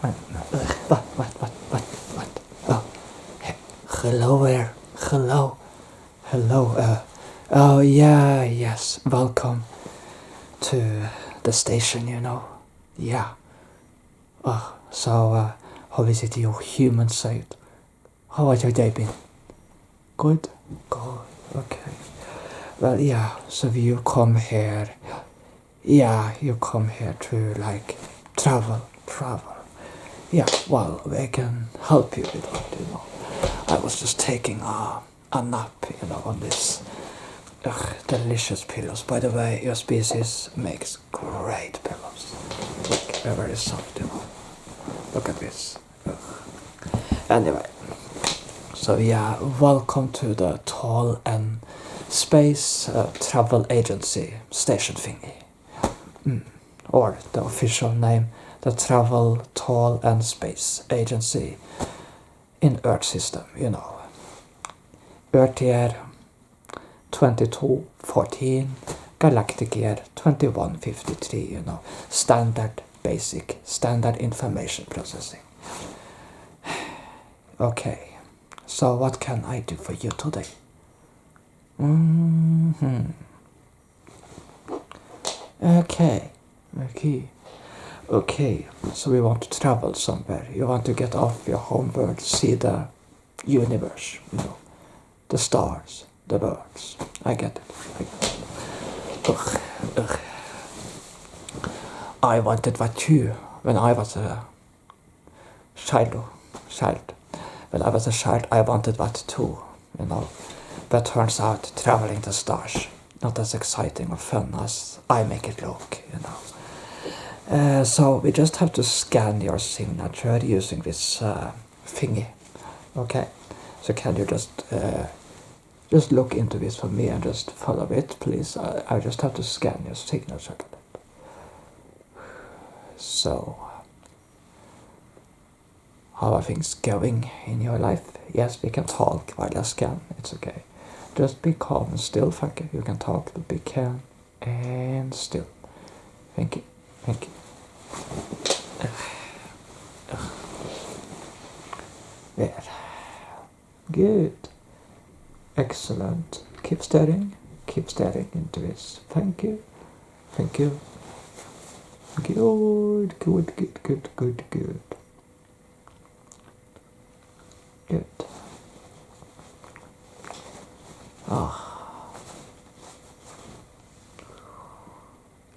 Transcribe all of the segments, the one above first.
What? Oh, hello there. Hello. Oh, yeah, yes. Welcome to the station, Yeah. Oh, so, how is it your human side? How has your day been? Good? Good. Okay. Well, yeah, so you come here. Yeah, you come here to, like, travel. Yeah, well, we can help you with that. I was just taking a nap, on this delicious pillows. By the way, your species makes great pillows. Like, they're very soft, Look at this. Ugh. Anyway, so yeah, welcome to the Tall and Space Travel Agency station thingy. Or the official name, the Travel, Tall and Space Agency in Earth system, Earth year 2214, Galactic year 2153, standard information processing. Okay, so what can I do for you today? Okay, so we want to travel somewhere. You want to get off your home world, see the universe, the stars, the birds. I get it. Ugh. I wanted that too when I was a child. When I was a child, I wanted that too, But turns out traveling the stars not as exciting or fun as I make it look, So we just have to scan your signature using this thingy. Okay, so can you just look into this for me and just follow it, please? I just have to scan your signature. So, how are things going in your life? Yes, we can talk while I scan. It's okay. Just be calm and still. Thank you. You can talk, but be calm and still. Thank you. There. Good. Excellent. Keep staring into this. Thank you. Good. Good.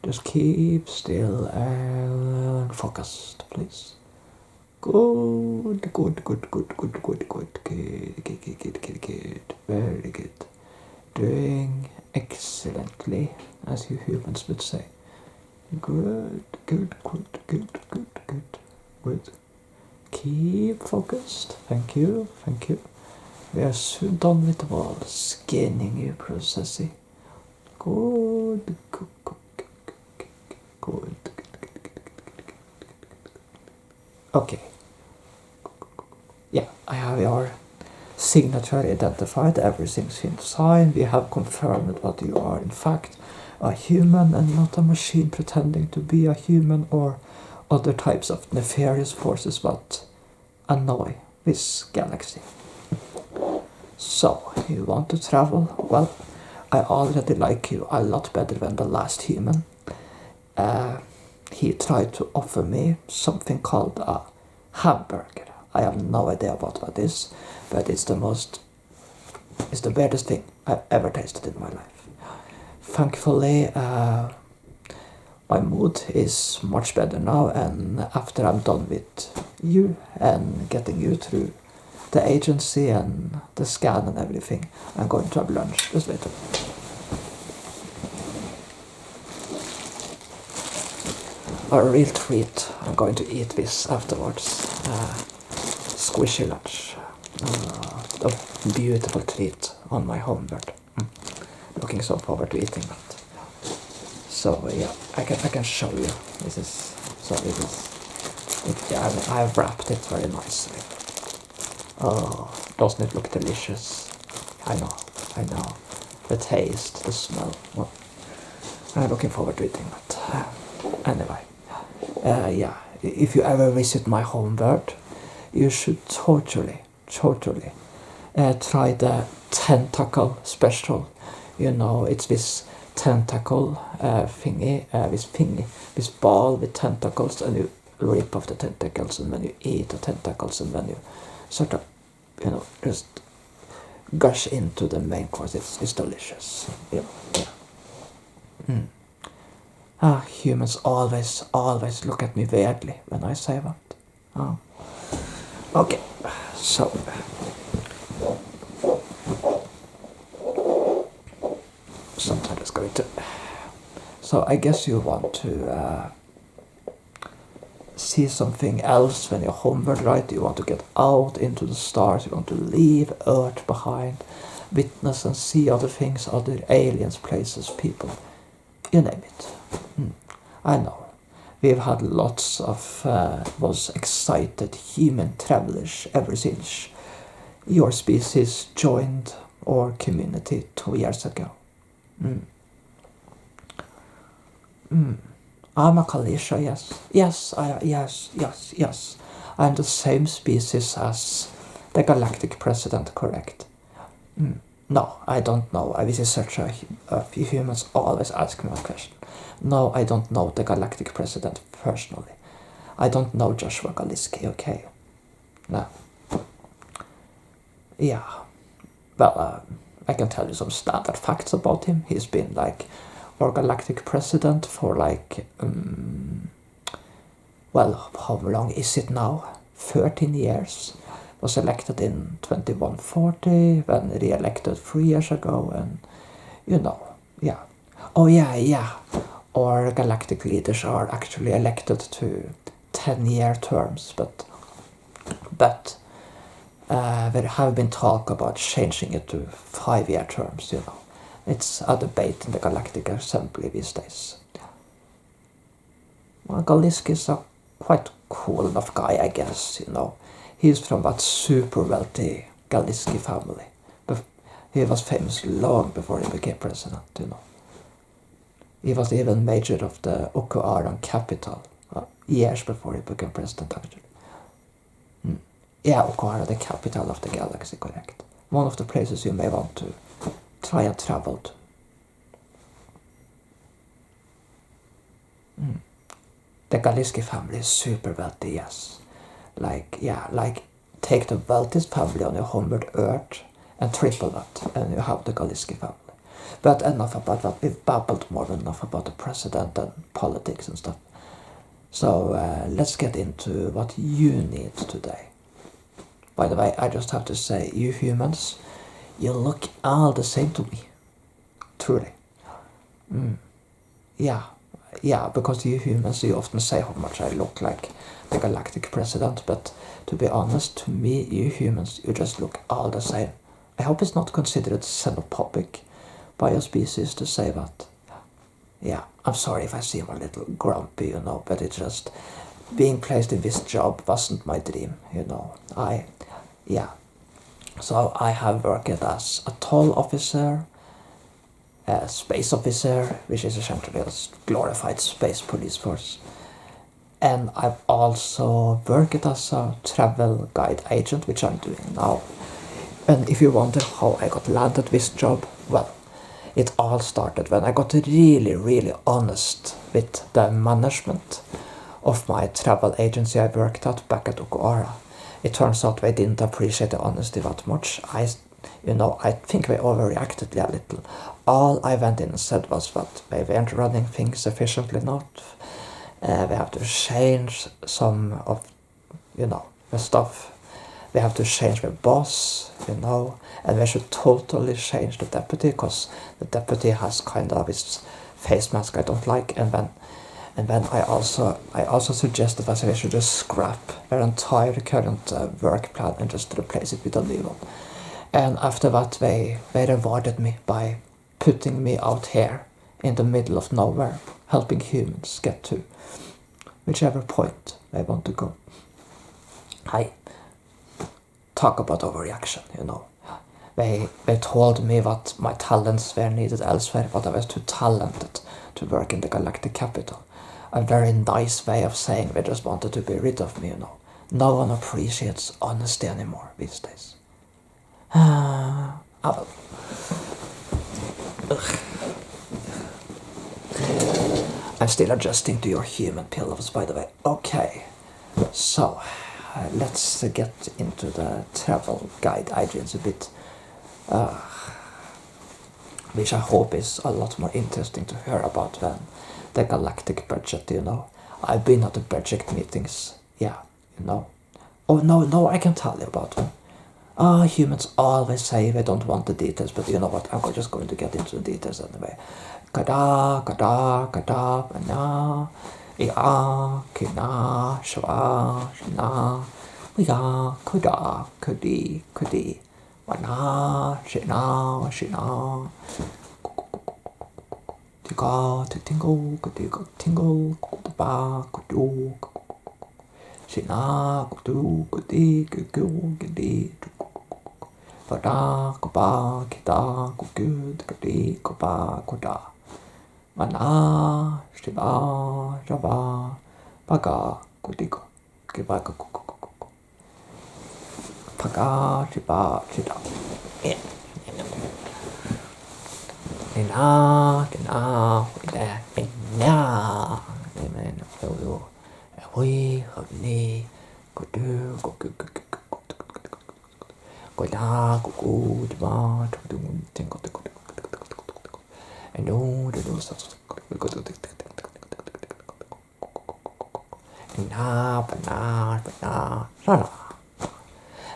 Just keep still and focused, please. Good. Very good. Doing excellently, as you humans would say. Good. Keep focused. Thank you. We are soon done with all the scanning you processing. Good. Okay. Yeah, I have your signature identified. Everything seems fine. We have confirmed that you are in fact a human and not a machine pretending to be a human or other types of nefarious forces that annoy this galaxy. So, you want to travel? Well, I already like you a lot better than the last human. He tried to offer me something called a hamburger. I have no idea what that is, but it's the weirdest thing I've ever tasted in my life. Thankfully, my mood is much better now, and after I'm done with you and getting you through the agency and the scan and everything, I'm going to have lunch just later. A real treat. I'm going to eat this afterwards. Squishy lunch. A beautiful treat on my homeworld. Looking so forward to eating that. So yeah, I can show you. I've wrapped it very nicely. Oh, doesn't it look delicious? I know. The taste, the smell. Well, I'm looking forward to eating that. Anyway, yeah, if you ever visit my home world, you should totally, totally try the tentacle special. It's this tentacle this ball with tentacles, and you rip off the tentacles, and then you eat the tentacles, and then you sort of, just gush into the main course. It's delicious. Yeah. Humans always look at me weirdly when I say that. Oh. Okay, so sometimes it's going to. So I guess you want to see something else when you're homeward, right? You want to get out into the stars. You want to leave Earth behind, witness and see other things, other aliens, places, people. You name it. I know. We've had lots of those excited human travelers ever since your species joined our community 2 years ago. I'm a Kalisha, yes. Yes. I'm the same species as the Galactic president, correct? No, I don't know. This is such a few humans always ask me that question. No, I don't know the Galactic president personally. I don't know Joshua Galiski, okay? No. Yeah. Well, I can tell you some standard facts about him. He's been like our Galactic president for like, well, how long is it now? 13 years. Was elected in 2140, then re-elected 3 years ago, and yeah. Oh yeah. Our galactic leaders are actually elected to 10-year terms, but there have been talk about changing it to 5-year terms. It's a debate in the Galactic Assembly these days. Well, Galiski is a quite cool enough guy, I guess. He's from that super wealthy Galiski family. But he was famous long before he became president, He was even mayor of the Okuaran capital years before he became president, actually. Yeah, Okuara, the capital of the galaxy, correct. One of the places you may want to try and travel to. The Galiski family is super wealthy, yes. Like take the wealthiest family on your homeward Earth and triple that, and you have the Galiski family. But enough about that. We've babbled more than enough about the president and politics and stuff. So let's get into what you need today. By the way, I just have to say, you humans, you look all the same to me. Truly. Yeah, because you humans, you often say how much I look like the Galactic president, but to be honest, to me, you humans, you just look all the same. I hope it's not considered xenophobic by your species to say that. Yeah, I'm sorry if I seem a little grumpy, but it's just being placed in this job wasn't my dream, So I have worked as a toll officer, a space officer, which is essentially a glorified space police force. And I've also worked as a travel guide agent, which I'm doing now. And if you wonder how I got landed this job, well, it all started when I got really, really honest with the management of my travel agency I worked at back at Okuara. It turns out they didn't appreciate the honesty that much. I think they overreacted a little. All I went in and said was that they weren't running things efficiently enough. They have to change some of, the stuff. They have to change the boss, and they should totally change the deputy, because the deputy has kind of his face mask I don't like, and then I also suggested that they should just scrap their entire current work plan and just replace it with a new one. And after that, they rewarded me by putting me out here in the middle of nowhere, helping humans get to whichever point they want to go. I talk about overreaction, They told me that my talents were needed elsewhere, but I was too talented to work in the Galactic capital. a very nice way of saying they just wanted to be rid of me, you know. No one appreciates honesty anymore these days. Well. I'm still adjusting to your human pillows, by the way. Okay, so let's get into the travel guide ideas a bit, which I hope is a lot more interesting to hear about than the Galactic budget, you know. I've been at the budget meetings, yeah, you know. Oh, no, I can tell you about them. Humans always say they don't want the details, but you know what, I'm just going to get into the details anyway. Kada, kada, kada, na, ya, kina, shwa, shina, ya, kuda, kudi, kudi, wana, shina, shina, tiga, tingle, kudiga, tingle, kuduba, kudu, shina, kudu, kudi, kudu, kudi, Vada, kuba, kita, kukud, kudi, kuba, kuda. Mana, shiba, jaba, baga, kudigo, kibaga, kukukuku. Paga, shiba, shida. Nina, kina, wida, ina. Amen. We, hobni, kudu, kukukuku.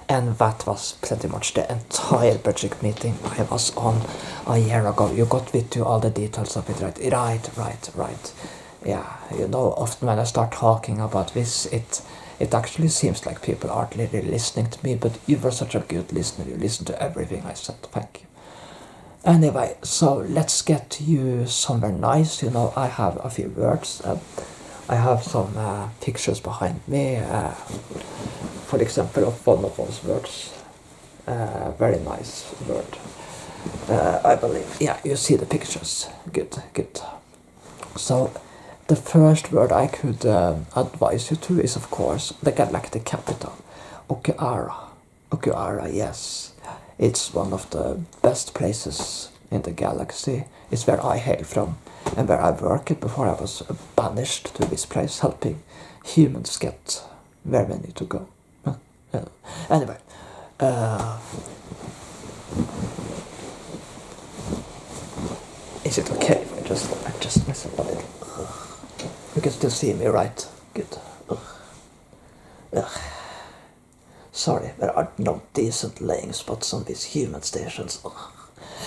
And that was pretty much the entire budget meeting I was on a year ago. You got with you all the details of it, right? Right. Yeah, you know, often when I start talking about this, it actually seems like people aren't really listening to me, but you were such a good listener. You listened to everything I said. Thank you. Anyway, so let's get to you somewhere nice. You know, I have a few words. I have some pictures behind me. For example, of one of those words. Very nice word. I believe. Yeah, you see the pictures. Good. So, the first word I could advise you to is, of course, the galactic capital, Okiara, yes. It's one of the best places in the galaxy. It's where I hail from and where I worked before I was banished to this place, helping humans get where they need to go. Anyway, is it okay if I just mess up a little? You can still see me, right? Good. Ugh. Sorry, there are no decent laying spots on these human stations. Ugh.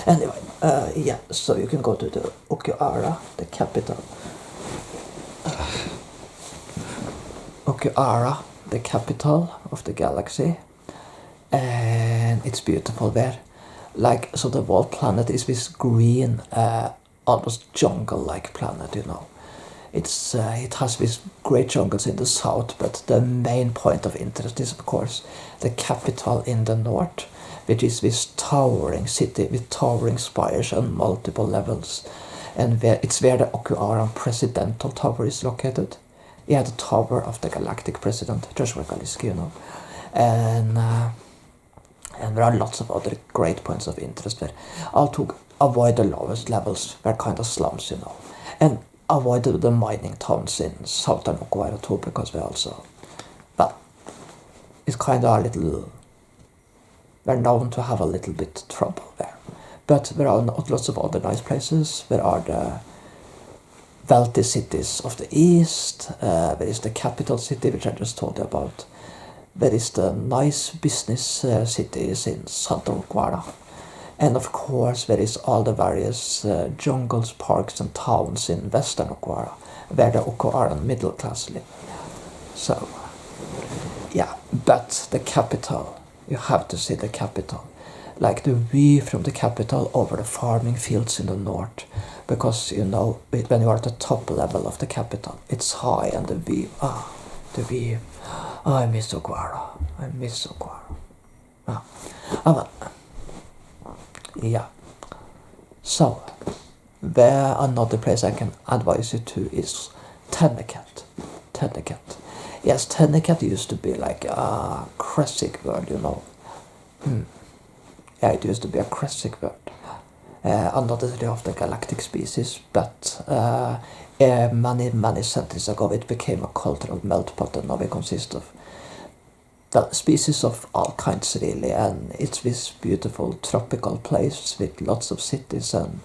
Anyway, yeah, so you can go to the Okiara, the capital. Okiara, the capital of the galaxy. And it's beautiful there. Like, so the whole planet is this green, almost jungle-like planet, you know. It has these great jungles in the south, but the main point of interest is, of course, the capital in the north, which is this towering city with towering spires on multiple levels. And it's where the Okiaran Presidential Tower is located. Yeah, the tower of the Galactic President, Joshua Galiski, you know. And there are lots of other great points of interest there. All to avoid the lowest levels, they're kind of slums, you know. And avoid the mining towns in southern Okiara too, because we also, well, it's kind of a little, we're known to have a little bit trouble there. But there are lots of other nice places. There are the wealthy cities of the east, there is the capital city, which I just told you about. There is the nice business cities in southern Okiara. And of course, there is all the various jungles, parks and towns in western Okiara, where the Okiaran middle class live. So, yeah, but the capital, you have to see the capital. Like the view from the capital over the farming fields in the north. Because, you know, when you are at the top level of the capital, it's high and the view, the view. I miss Okiara. Well. Yeah. So, another place I can advise you to is Tennecat. Tennecat. Yes, Tennecat used to be like a classic word, you know. Yeah, it used to be a classic word. Undoubtedly of the galactic species, but many centuries ago it became a cultural melt pot, and now we consist of well, species of all kinds really, and it's this beautiful tropical place with lots of cities, and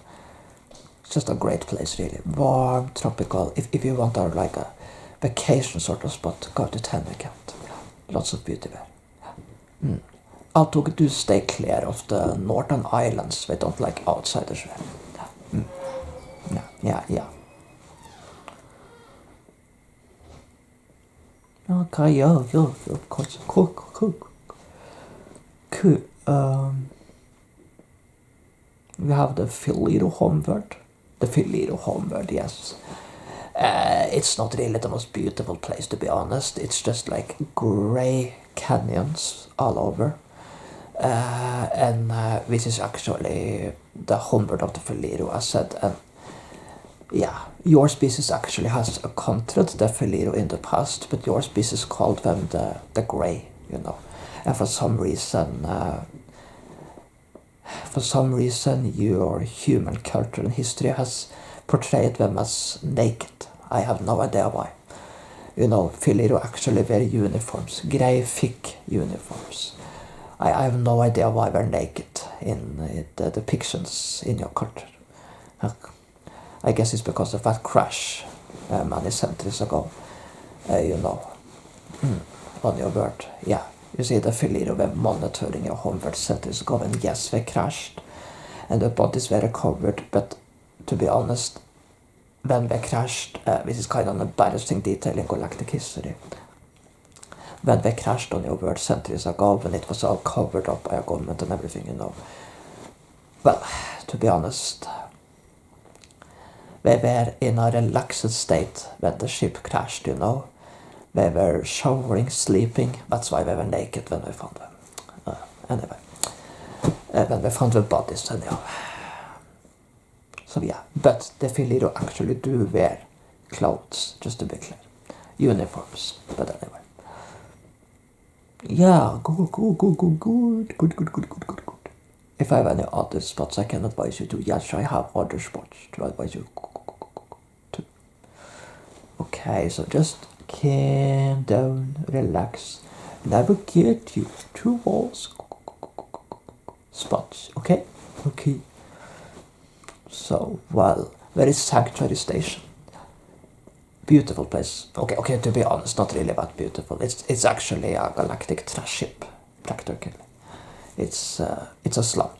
it's just a great place really. Warm, tropical. If you want like a vacation sort of spot, go to Tennecat. Lots of beauty there. Although do stay clear of the northern islands, we don't like outsiders there. Yeah. Okay, yeah, of course. Cool. We have the Filiro homeworld. The Filiro homeworld, yes. It's not really the most beautiful place, to be honest. It's just like grey canyons all over. And this is actually the homeworld of the Filiro, as said. And yeah, your species actually has encountered the Filiro in the past, but your species called them the grey, you know. And for some reason, your human culture and history has portrayed them as naked. I have no idea why. You know, Filiro actually wear uniforms, grey, thick uniforms. I have no idea why they're naked in the depictions in your culture. I guess it's because of that crash many centuries ago, you know, on your world. Yeah, you see the Filiro were monitoring your homeworld centuries ago, and yes, they crashed, and the bodies were recovered, but to be honest, when they crashed, this is kind of an embarrassing detail in galactic history. When they crashed on your world centuries ago, when it was all covered up by a government and everything, you know. Well, to be honest, they were in a relaxed state when the ship crashed, you know. They were showering, sleeping. That's why they were naked when we found them. Anyway, when we found the bodies, anyhow. So yeah, but the Filiro actually do wear clothes, just to be clear. Uniforms, but anyway. Yeah, good. If I have any other spots I can advise you to, yes, I have other spots to advise you to. Okay, so just calm down, relax, and I will get you two walls spots, okay? Okay. So, well, where is Sanctuary Station? Beautiful place. Okay, to be honest, not really that beautiful. It's actually a galactic trash ship, practically. It's a slum.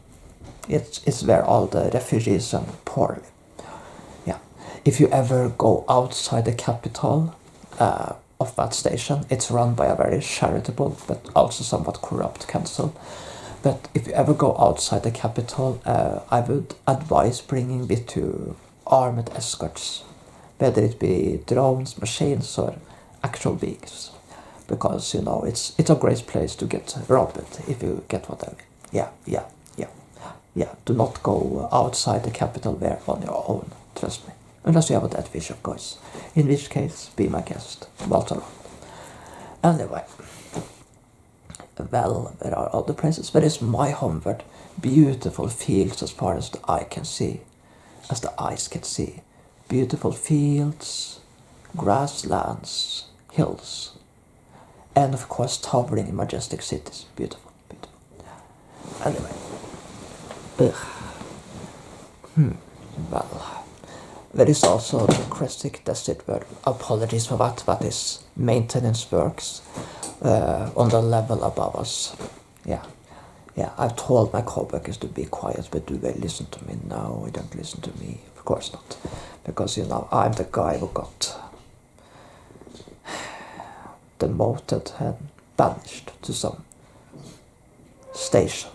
It's where all the refugees and poor live. Yeah. If you ever go outside the capital of that station, it's run by a very charitable but also somewhat corrupt council. But if you ever go outside the capital, I would advise bringing with you armed escorts, whether it be drones, machines, or actual beings, because you know it's a great place to get robbed, if you get what I mean. Yeah. Do not go outside the capital there on your own. Trust me, unless you have a dead fish, of course. In which case, be my guest. Walter. Anyway. Well, there are other places. There is my homeworld. Beautiful fields as far as the eye can see. As the eyes can see. Beautiful fields, grasslands, hills. And of course towering and majestic cities. Beautiful. Anyway. Well, there is also the Crestic Desert World. Apologies for that. That is maintenance works on the level above us. Yeah, I've told my co-workers to be quiet, but do they listen to me? No, they don't listen to me. Of course not. Because, you know, I'm the guy who got demoted and banished to some station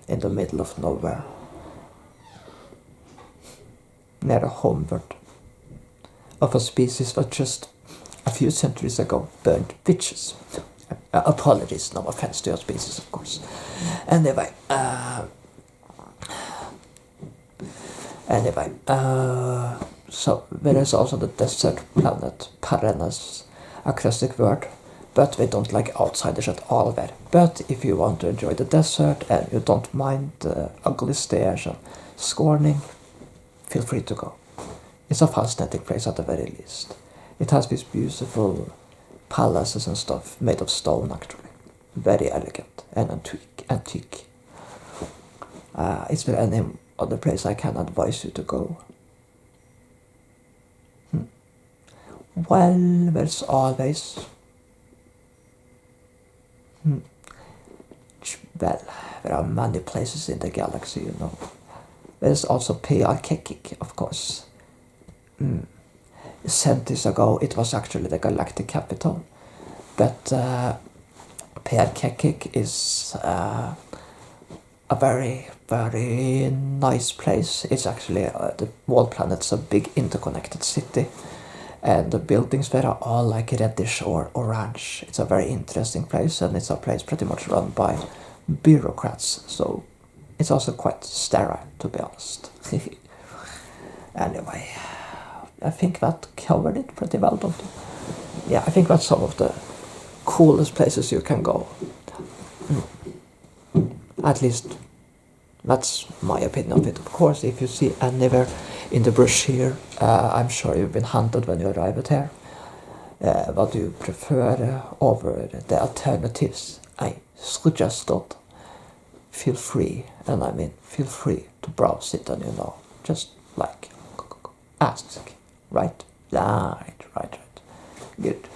in the middle of nowhere. Near a homeworld of a species that just a few centuries ago burned witches. Apologies, no offense to your species, of course. Anyway, so there is also the desert planet Paranus, a classic word, but we don't like outsiders at all there. But if you want to enjoy the desert and you don't mind the ugly stairs and scorning, feel free to go. It's a fascinating place at the very least. It has these beautiful palaces and stuff made of stone actually. Very elegant and antique. Is there any other place I can advise you to go? Well, there's always... Well, there are many places in the galaxy, you know. There's also Galactic, of course. Centuries ago, it was actually the Galactic capital. But Galactic is a very, very nice place. It's actually, the whole planet's a big interconnected city. And the buildings there are all like reddish or orange. It's a very interesting place, and it's a place pretty much run by bureaucrats. So it's also quite sterile, to be honest. Anyway, I think that covered it pretty well, don't you? Yeah, I think that's some of the coolest places you can go. At least that's my opinion of it. Of course, if you see anywhere in the brush here, I'm sure you've been hunted when you arrived here. What do you prefer over the alternatives? I suggest that. Feel free, and I mean feel free to browse it, and just like ask, right? Right. Good.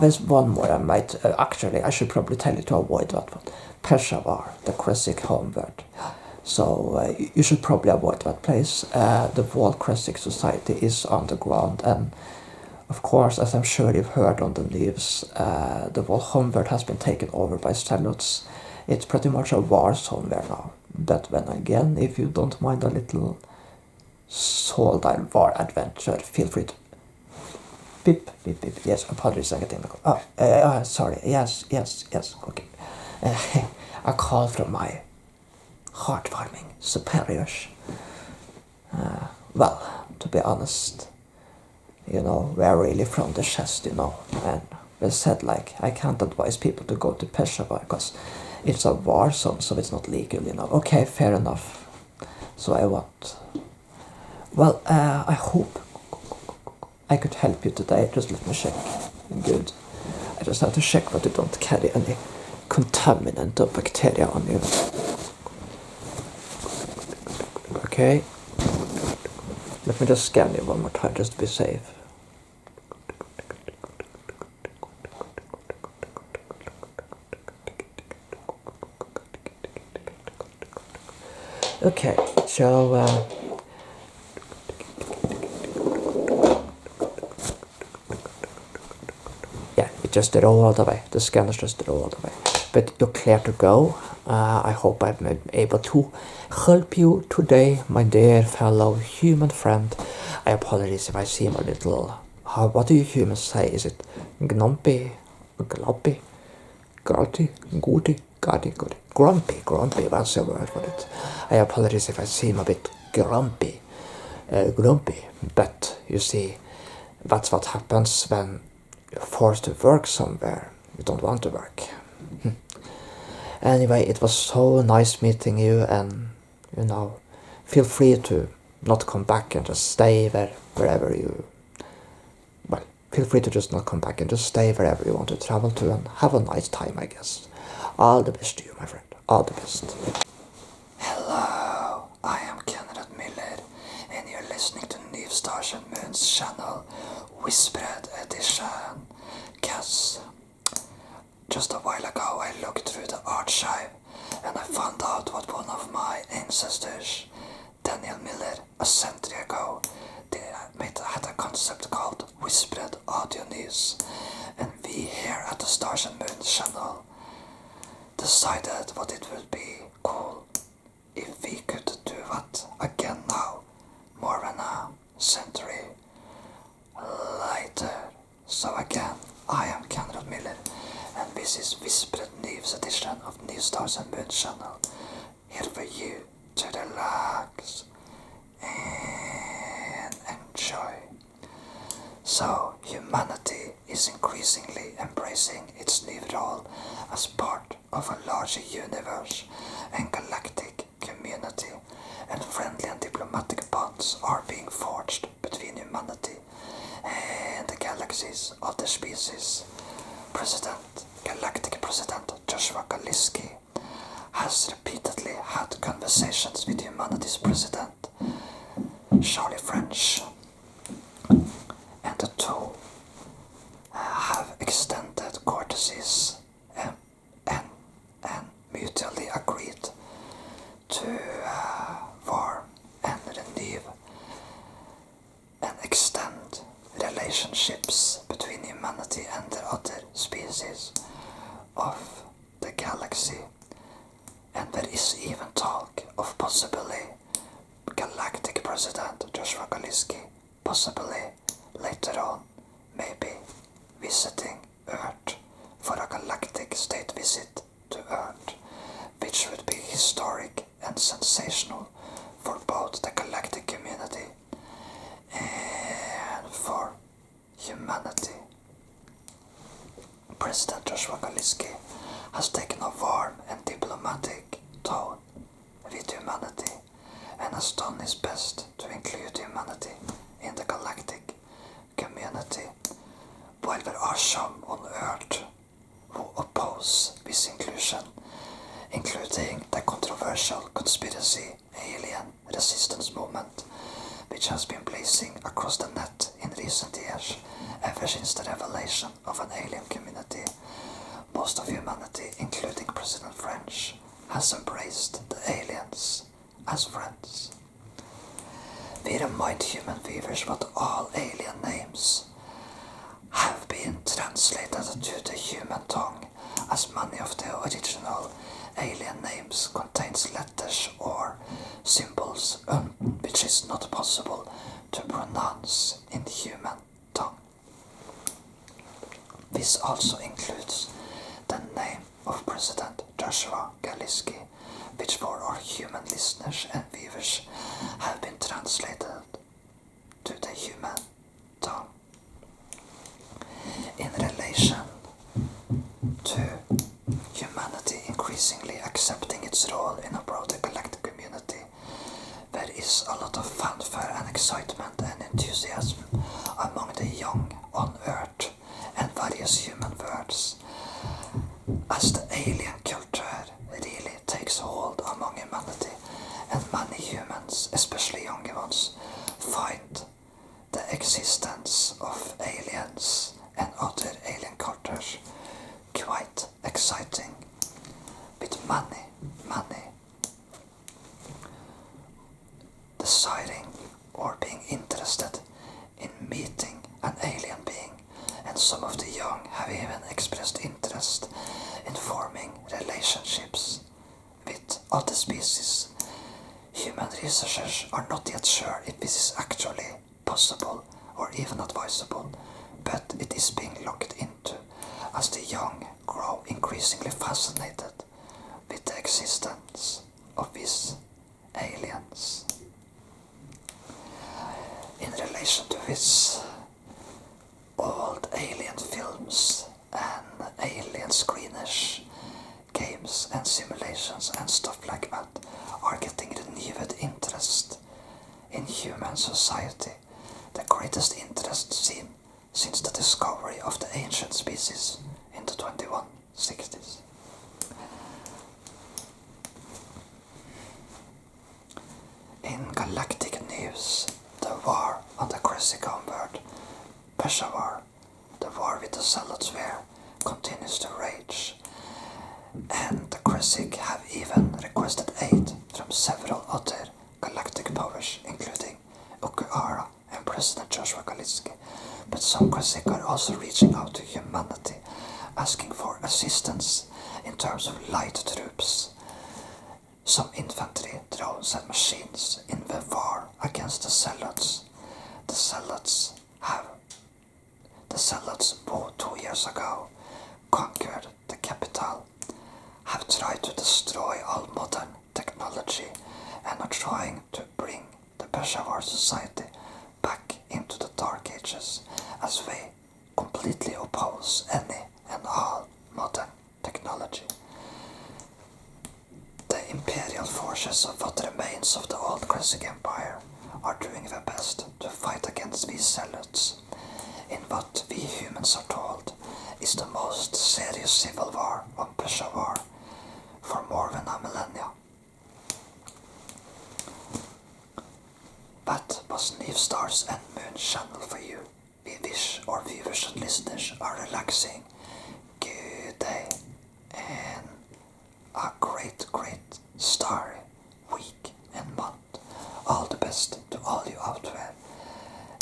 There's one more I might, actually, I should probably tell you to avoid that one. Peshawar, the Kresic homeworld. So you should probably avoid that place. The whole Kresic society is underground, and of course, as I'm sure you've heard on the news, the whole homeworld has been taken over by Zealots. It's pretty much a war zone there now. But then again, if you don't mind a little soul-dive war adventure, feel free to... Beep. Yes, apologies, I'm getting the call. Sorry. Yes, okay. A call from my heartwarming superiors. Well, to be honest, we're really from the chest, and they said, like, I can't advise people to go to Peshawar because it's a war zone, so it's not legal, Okay, fair enough. So I won't. Well, I hope I could help you today. Just let me check. Good. I just have to check that you don't carry any contaminant or bacteria on you. Okay. Let me just scan you one more time just to be safe. Okay, so yeah, it just did all the way. The scanners just did all the way. But you're clear to go. I hope I've been able to help you today, my dear fellow human friend. I apologize if I seem a little... what do you humans say? Is it gnumpy, gloppy, grotty, goody, goddy? Grumpy, that's the word for it. I apologize if I seem a bit grumpy, but you see, that's what happens when you're forced to work somewhere you don't want to work. Anyway, it was so nice meeting you, and feel free to not come back and just stay wherever you... Well, feel free to just not come back and just stay wherever you want to travel to, and have a nice time, I guess. All the best to you, my friend. All the best. Hello, I am Kenneth Miller, and you're listening to New Stars and Moons channel, Whispered Edition. Guess, just a while ago I looked through the archive, and I found out what one of my ancestors, Daniel Miller, a century ago, had a concept called Whispered Audio News, and we here at the Stars and Moons channel decided what it would be cool if we could do that again now, more than a century later. So again, I am Kenneth Miller, and this is Whispered News edition of New Stars and Moons channel, here for you to relax and enjoy. So, humanity is increasingly embracing its new role as part of a larger universe and galactic community, and friendly and diplomatic bonds are being forged between humanity and the galaxy's other species. Galactic President Joshua Galiski has repeatedly had conversations with humanity's president, Charlie French, and the two have extended courtesies and mutually agreed to form and renew and extend relationships between humanity and the other species of the galaxy. And there is even talk of possibly Galactic President Joshua Galiski possibly later on maybe visiting Earth for a galactic state visit to Earth, which would be historic and sensational for both the galactic community and for humanity. President Joshua Galiski has taken a warm and diplomatic tone with humanity and has done his best to include humanity in the galactic community. While there are some on Earth who oppose this inclusion, including the controversial conspiracy alien resistance movement, which has been blazing across the net in recent years ever since the revelation of an alien community. Most of humanity, including President French, has embraced the aliens as friends. We remind human viewers that all alien names have been translated to the human tongue, as many of the original alien names contains letters or symbols which is not possible to pronounce in human tongue. This also includes the name of President Joshua Galiski, which for our human listeners and viewers have been translated to the human tongue. In relation to humanity increasingly accepting its role in a broader galactic community, there is a lot of fanfare and excitement and enthusiasm among the young on Earth and various human worlds, as the alien culture really takes hold among humanity, and many humans, especially younger ones, find the existence of aliens and other alien cultures quite exciting, with many desiring or being interested in meeting an alien being, and some of the young have even expressed interest in forming relationships with other species. Human researchers are not yet sure if this is actually possible or even advisable, but it is being looked into as the young grow increasingly fascinated with the existence of these aliens. In relation to this, old alien films and alien screeners, games and simulations and stuff like that are getting renewed interest in human society, the greatest interest seen since the discovery of the ancient species in the 2160s. In galactic news, the war on the Cresicon world, Peshawar, the war with the Zealots continues to rage, and the Cresic have even requested aid from several other galactic powers, including Ukuara and President Joshua Galiski, but some Cresic are also reaching out to humanity, asking for assistance in terms of light troops, some infantry, drones and machines in the war against the Zealots. The Zealots who 2 years ago conquered the capital have tried to destroy all modern technology and are trying to bring the Peshawar society back into the Dark Ages, as we completely oppose any and all modern technology. The imperial forces of what remains of the old Cressig Empire are doing their best to fight against these zealots in what we humans are told is the most serious civil war on Peshawar for more than a millennia. That was Nivstar's and Moon channel for you. We wish our viewers and listeners a relaxing good day and a great starry week and month. All the best to all you out there.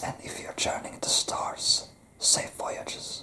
And if you're journeying the stars, safe voyages.